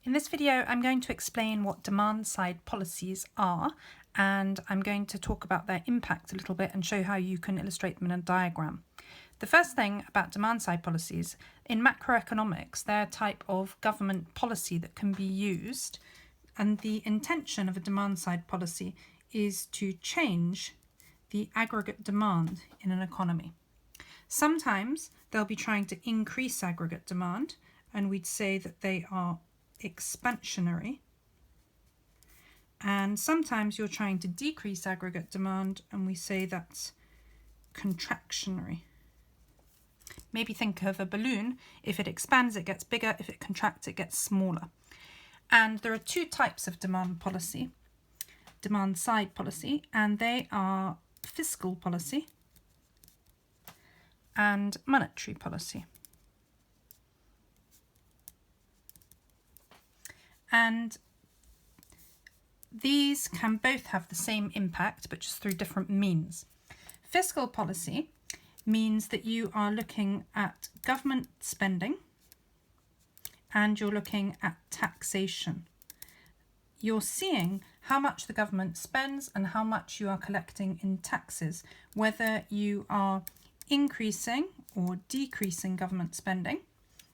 In this video, I'm going to explain what demand-side policies are, and I'm going to talk about their impact a little bit and show how you can illustrate them in a diagram. The first thing about demand-side policies, in macroeconomics, they're a type of government policy that can be used, and the intention of a demand-side policy is to change the aggregate demand in an economy. Sometimes they'll be trying to increase aggregate demand, and we'd say that they are expansionary. And sometimes you're trying to decrease aggregate demand, and we say that's contractionary. Maybe think of a balloon. If it expands, it gets bigger. If it contracts, it gets smaller. And there are two types of demand side policy, and they are fiscal policy and monetary policy. And these can both have the same impact, but just through different means. Fiscal policy means that you are looking at government spending and you're looking at taxation. You're seeing how much the government spends and how much you are collecting in taxes, whether you are increasing or decreasing government spending,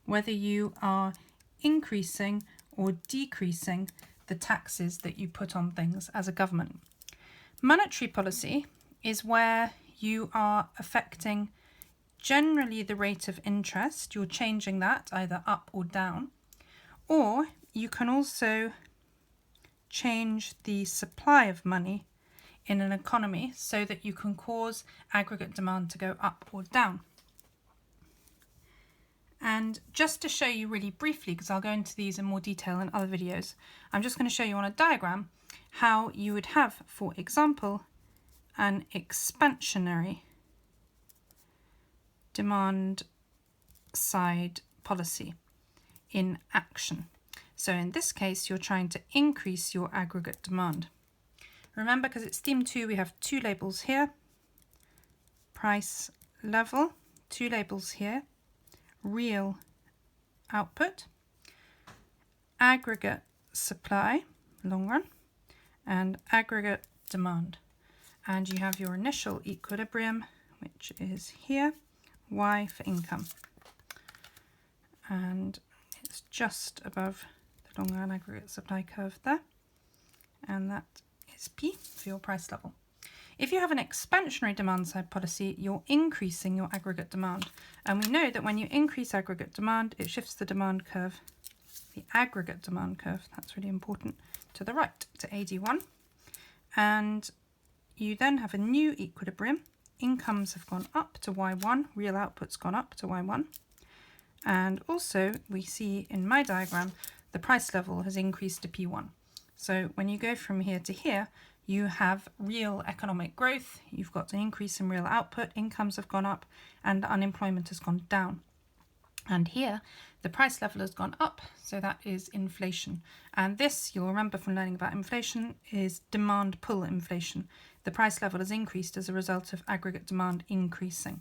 whether you are increasing or decreasing the taxes that you put on things as a government. Monetary policy is where you are affecting generally the rate of interest. You're changing that either up or down, or you can also change the supply of money in an economy so that you can cause aggregate demand to go up or down. And just to show you really briefly, because I'll go into these in more detail in other videos, I'm just going to show you on a diagram how you would have, for example, an expansionary demand side policy in action. So in this case, you're trying to increase your aggregate demand. Remember, because it's theme 2, we have two labels here, price level, two labels here, real output, aggregate supply, long run, and aggregate demand. And you have your initial equilibrium, which is here, Y for income. And it's just above the long run aggregate supply curve there. And that is P for your price level. If you have an expansionary demand side policy, you're increasing your aggregate demand. And we know that when you increase aggregate demand, it shifts the demand curve, the aggregate demand curve, that's really important, to the right, to AD1. And you then have a new equilibrium. Incomes have gone up to Y1, real output's gone up to Y1. And also we see in my diagram, the price level has increased to P1. So when you go from here to here, you have real economic growth, you've got an increase in real output, incomes have gone up, and unemployment has gone down. And here, the price level has gone up, so that is inflation. And this, you'll remember from learning about inflation, is demand pull inflation. The price level has increased as a result of aggregate demand increasing.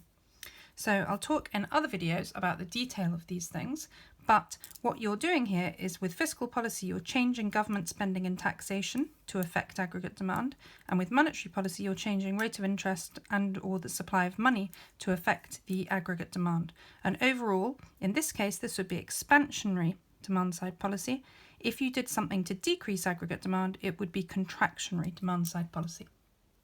So I'll talk in other videos about the detail of these things, but what you're doing here is with fiscal policy, you're changing government spending and taxation to affect aggregate demand. And with monetary policy, you're changing rate of interest and or the supply of money to affect the aggregate demand. And overall, in this case, this would be expansionary demand side policy. If you did something to decrease aggregate demand, it would be contractionary demand side policy.